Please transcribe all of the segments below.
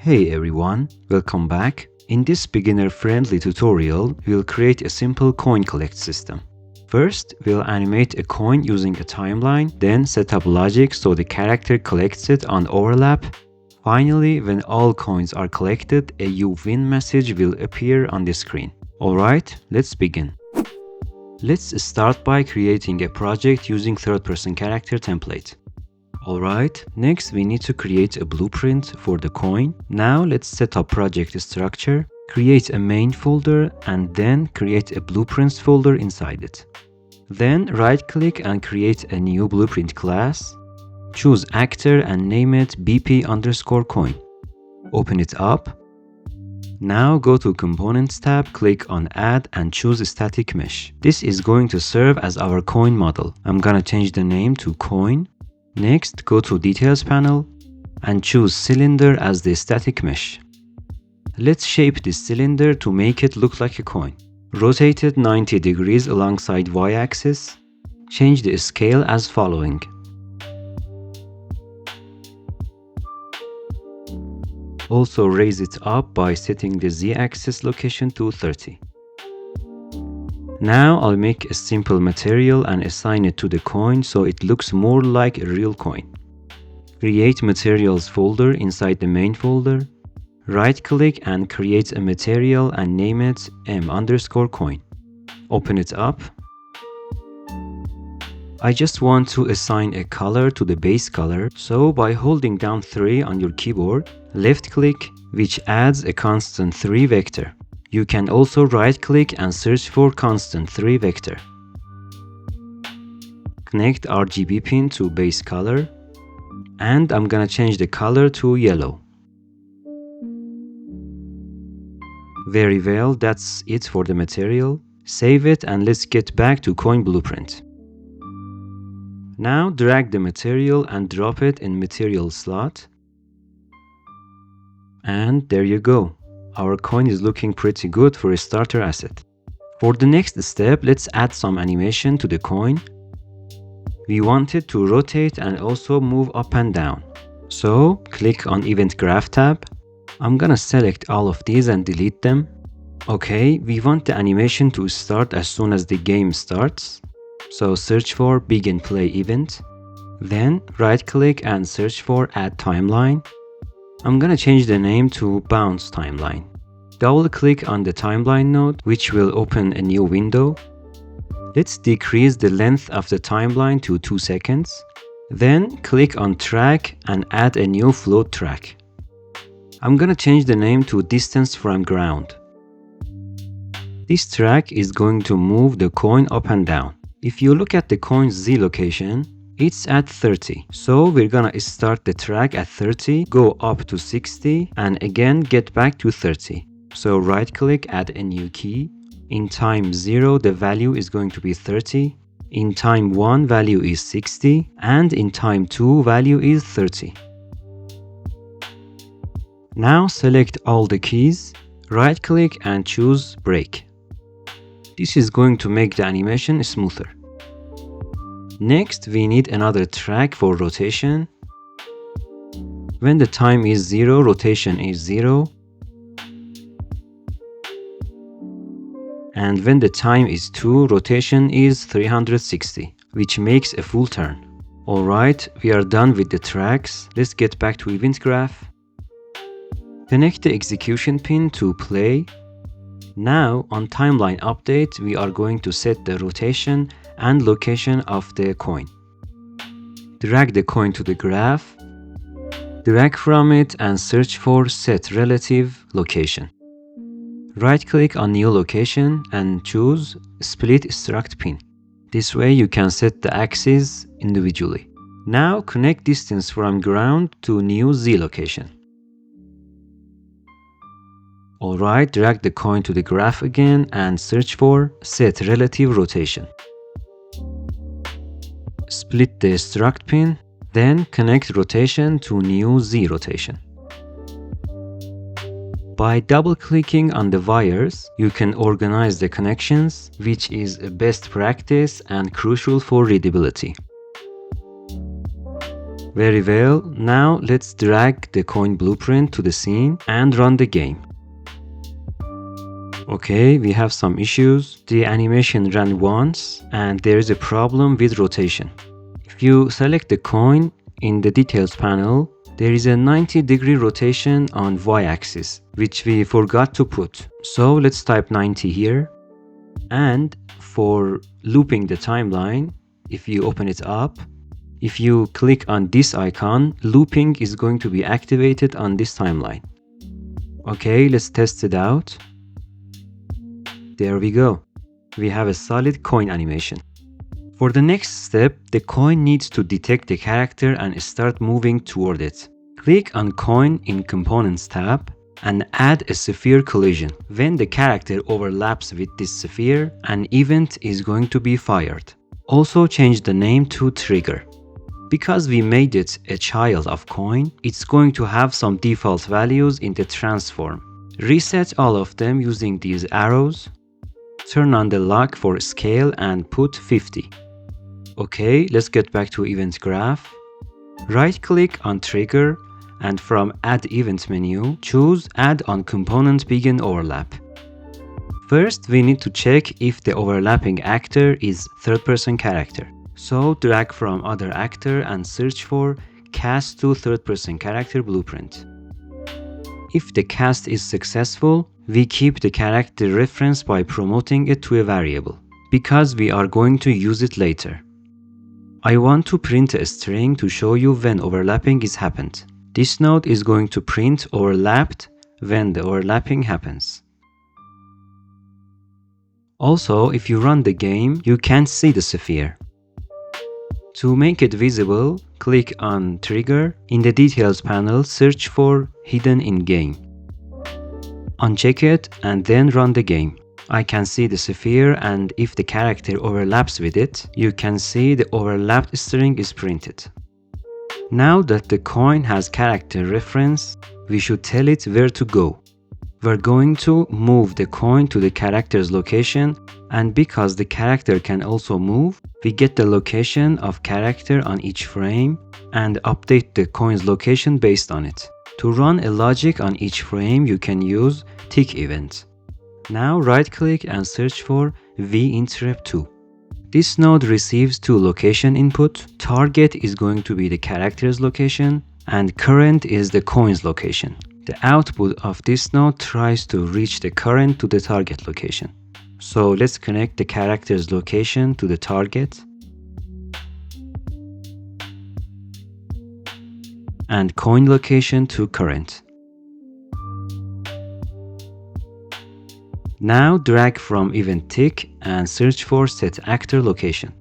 Hey everyone, welcome back. In this beginner-friendly tutorial, we'll create a simple coin collect system. First, we'll animate a coin using a timeline, then set up logic so the character collects it on overlap. Finally, when all coins are collected, a "you win" message will appear on the screen. Alright, let's begin. Let's start by creating a project using third-person character template. Alright, next we need to create a blueprint for the coin. Now let's set up project structure, create a main folder, and then create a blueprints folder inside it. Then right-click and create a new blueprint class. Choose actor and name it BP_coin. Open it up. Now go to Components tab, click on Add and choose Static Mesh. This is going to serve as our coin model. I'm gonna change the name to Coin. Next, go to Details panel and choose Cylinder as the static mesh. Let's shape this cylinder to make it look like a coin. Rotate it 90 degrees alongside y-axis. Change the scale as following. Also raise it up by setting the z-axis location to 30. Now I'll make a simple material and assign it to the coin so it looks more like a real coin. Create materials folder inside the main folder. Right-click and create a material and name it M_coin. Open it up. I just want to assign a color to the base color, so by holding down 3 on your keyboard, left-click, which adds a constant 3 vector. You can also right-click and search for constant 3 vector. Connect RGB pin to base color, and I'm gonna change the color to yellow. Very well, that's it for the material. Save it and let's get back to coin blueprint. Now drag the material and drop it in material slot. And there you go. Our coin is looking pretty good for a starter asset. For the next step, let's add some animation to the coin. We want it to rotate and also move up and down. So click on Event Graph tab. I'm gonna select all of these and delete them. Okay, we want the animation to start as soon as the game starts. So search for Begin Play Event. Then right-click and search for Add Timeline. I'm gonna change the name to Bounce Timeline. Double-click on the timeline node, which will open a new window. Let's decrease the length of the timeline to 2 seconds. Then click on Track and add a new float track. I'm gonna change the name to Distance from Ground. This track is going to move the coin up and down. If you look at the coin's Z location, it's at 30. So we're gonna start the track at 30, go up to 60, and again get back to 30. So right-click, add a new key. In time 0, the value is going to be 30. In time 1, value is 60. And in time 2, value is 30. Now select all the keys, right-click and choose Break. This is going to make the animation smoother. Next, we need another track for rotation. When the time is 0, rotation is 0. And when the time is 2, rotation is 360, which makes a full turn. Alright, we are done with the tracks. Let's get back to Event Graph. Connect the execution pin to play. Now, on Timeline Update, we are going to set the rotation and location of the coin. Drag the coin to the graph. Drag from it and search for Set Relative Location. Right-click on New Location and choose Split Struct Pin. This way you can set the axes individually. Now connect Distance from Ground to new Z location. Alright, drag the coin to the graph again and search for Set Relative Rotation. Split the struct pin, then connect rotation to new Z rotation. By double-clicking on the wires, you can organize the connections, which is a best practice and crucial for readability. Very well, now let's drag the coin blueprint to the scene and run the game. Okay, we have some issues. The animation ran once and there is a problem with rotation. If you select the coin in the details panel, there is a 90-degree rotation on y-axis, which we forgot to put. So let's type 90 here. And for looping the timeline, if you open it up, if you click on this icon, looping is going to be activated on this timeline. Okay, let's test it out. There we go. We have a solid coin animation. For the next step, the coin needs to detect the character and start moving toward it. Click on Coin in Components tab and add a sphere collision. When the character overlaps with this sphere, an event is going to be fired. Also change the name to Trigger. Because we made it a child of coin, it's going to have some default values in the transform. Reset all of them using these arrows. Turn on the lock for scale and put 50. Okay, let's get back to event graph. Right click on trigger and from add event menu, choose add on component begin overlap. First, we need to check if the overlapping actor is third-person character. So drag from other actor and search for cast to third-person character blueprint. If the cast is successful, we keep the character reference by promoting it to a variable, because we are going to use it later. I want to print a string to show you when overlapping is happened. This node is going to print overlapped when the overlapping happens. Also, if you run the game, you can't see the sphere. To make it visible, click on Trigger. In the Details panel, search for Hidden in Game. Uncheck it and then run the game. I can see the sphere, and if the character overlaps with it, you can see the overlapped string is printed. Now that the coin has character reference, we should tell it where to go. We're going to move the coin to the character's location, and because the character can also move, we get the location of character on each frame and update the coin's location based on it. To run a logic on each frame, you can use tick event. Now right-click and search for vinterrupt2. This node receives two location input. Target is going to be the character's location, and current is the coin's location. The output of this node tries to reach the current to the target location. So let's connect the character's location to the target and coin location to current. Now drag from event tick and search for set actor location.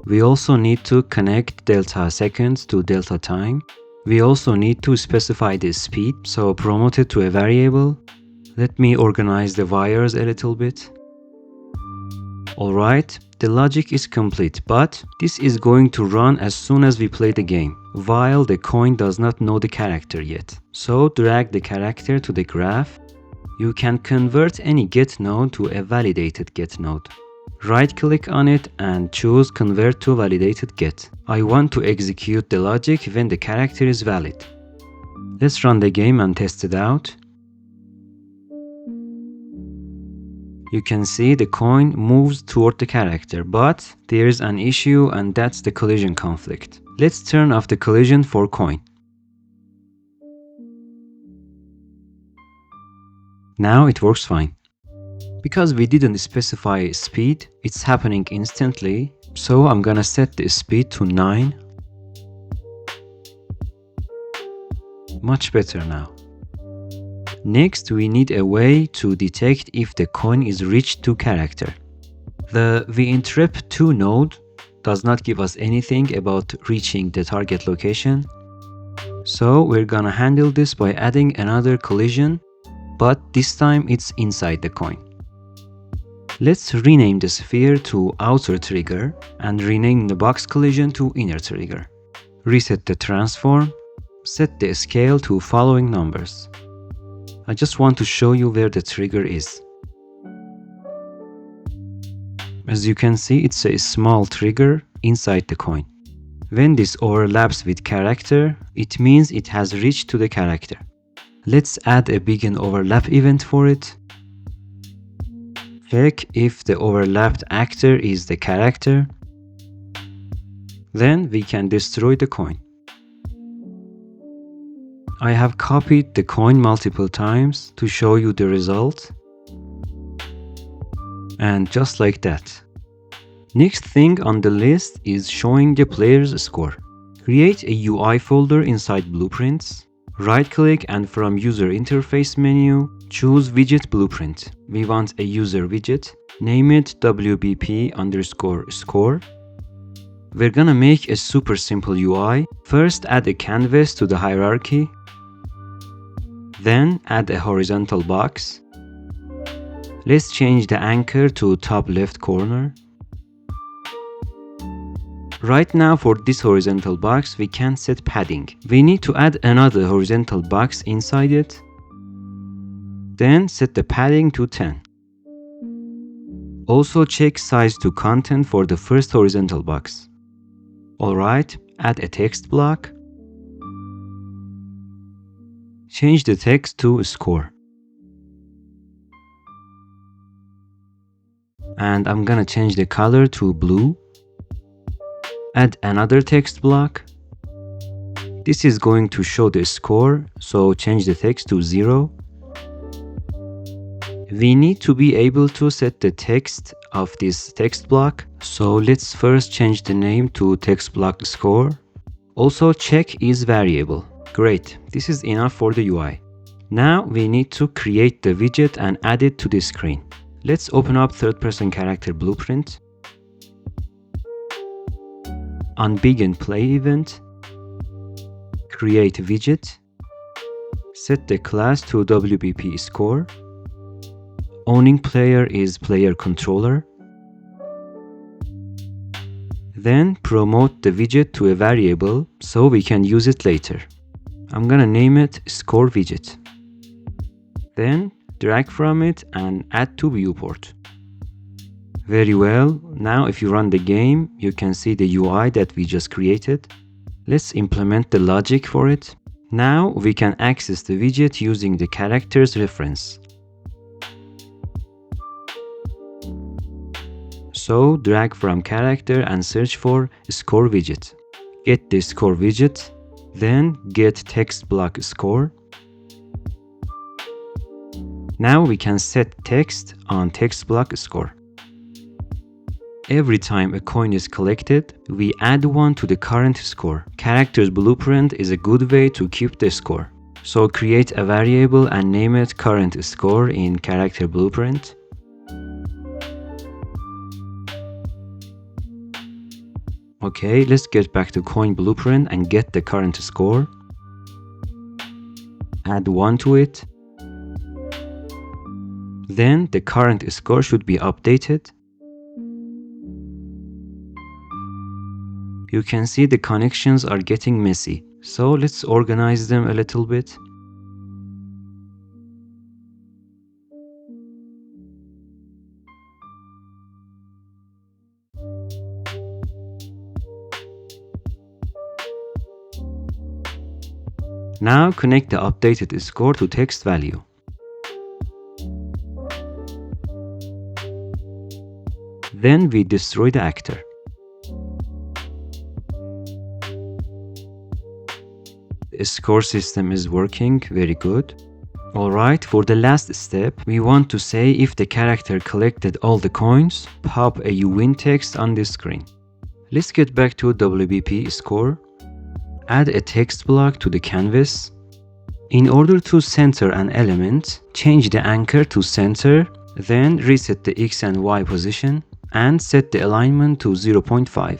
We also need to connect delta seconds to delta time. We also need to specify the speed, so promote it to a variable. Let me organize the wires a little bit. Alright, the logic is complete, but this is going to run as soon as we play the game, while the coin does not know the character yet. So drag the character to the graph. You can convert any get node to a validated get node. Right-click on it and choose Convert to Validated Get. I want to execute the logic when the character is valid. Let's run the game and test it out. You can see the coin moves toward the character, but there is an issue, and that's the collision conflict. Let's turn off the collision for coin. Now it works fine. Because we didn't specify speed, it's happening instantly, so I'm gonna set the speed to 9. Much better now. Next, we need a way to detect if the coin is reached to character. The vinterrupt2 node does not give us anything about reaching the target location, so we're gonna handle this by adding another collision, but this time it's inside the coin. Let's rename the sphere to outer trigger and rename the box collision to inner trigger. Reset the transform, set the scale to following numbers. I just want to show you where the trigger is. As you can see, it's a small trigger inside the coin. When this overlaps with character, it means it has reached to the character. Let's add a begin overlap event for it. Check if the overlapped actor is the character. Then we can destroy the coin. I have copied the coin multiple times to show you the result. And just like that. Next thing on the list is showing the player's score. Create a UI folder inside Blueprints. Right-click and from User Interface menu, choose Widget Blueprint. We want a user widget. Name it WBP_score. We're gonna make a super simple UI. First, add a canvas to the hierarchy. Then, add a horizontal box. Let's change the anchor to top left corner. Right now for this horizontal box, we can set padding. We need to add another horizontal box inside it. Then set the padding to 10. Also check size to content for the first horizontal box. Alright, add a text block. Change the text to score. And I'm gonna change the color to blue. Add another text block. This is going to show the score, so change the text to 0. We need to be able to set the text of this text block, so let's first change the name to text block score. Also check is variable. Great, this is enough for the UI. Now we need to create the widget and add it to the screen. Let's open up third-person character blueprint. On begin play event, create widget, set the class to WBP score, owning player is player controller, then promote the widget to a variable so we can use it later. I'm gonna name it score widget. Then drag from it and add to viewport. Very well, now if you run the game, you can see the UI that we just created. Let's implement the logic for it. Now we can access the widget using the character's reference. So drag from character and search for score widget. Get the score widget, then get text block score. Now we can set text on text block score. Every time a coin is collected, we add one to the current score. Character's blueprint is a good way to keep the score. So create a variable and name it current score in character blueprint. Okay, let's get back to coin blueprint and get the current score. Add 1 to it. Then the current score should be updated. You can see the connections are getting messy, so let's organize them a little bit. Now connect the updated score to text value. Then we destroy the actor. The score system is working very good. Alright, for the last step, we want to say if the character collected all the coins, pop a you win text on the screen. Let's get back to WBP score. Add a text block to the canvas. In order to center an element, change the anchor to center, then reset the X and Y position, and set the alignment to 0.5.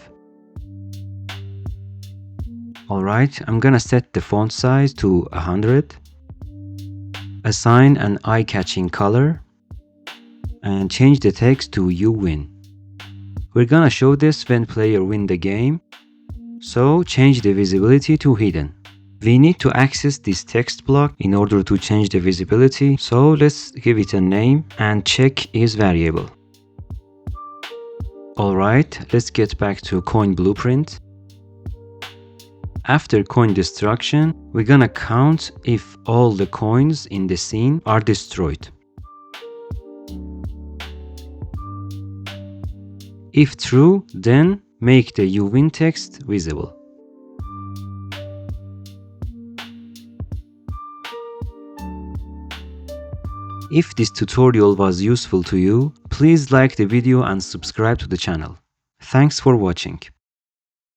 Alright, I'm gonna set the font size to 100. Assign an eye-catching color. And change the text to you win. We're gonna show this when player win the game. So change the visibility to hidden. We need to access this text block in order to change the visibility. So let's give it a name and check is variable. Alright, let's get back to coin blueprint. After coin destruction, we're gonna count if all the coins in the scene are destroyed. If true, then make the "you win" text visible. If this tutorial was useful to you, please like the video and subscribe to the channel. Thanks for watching.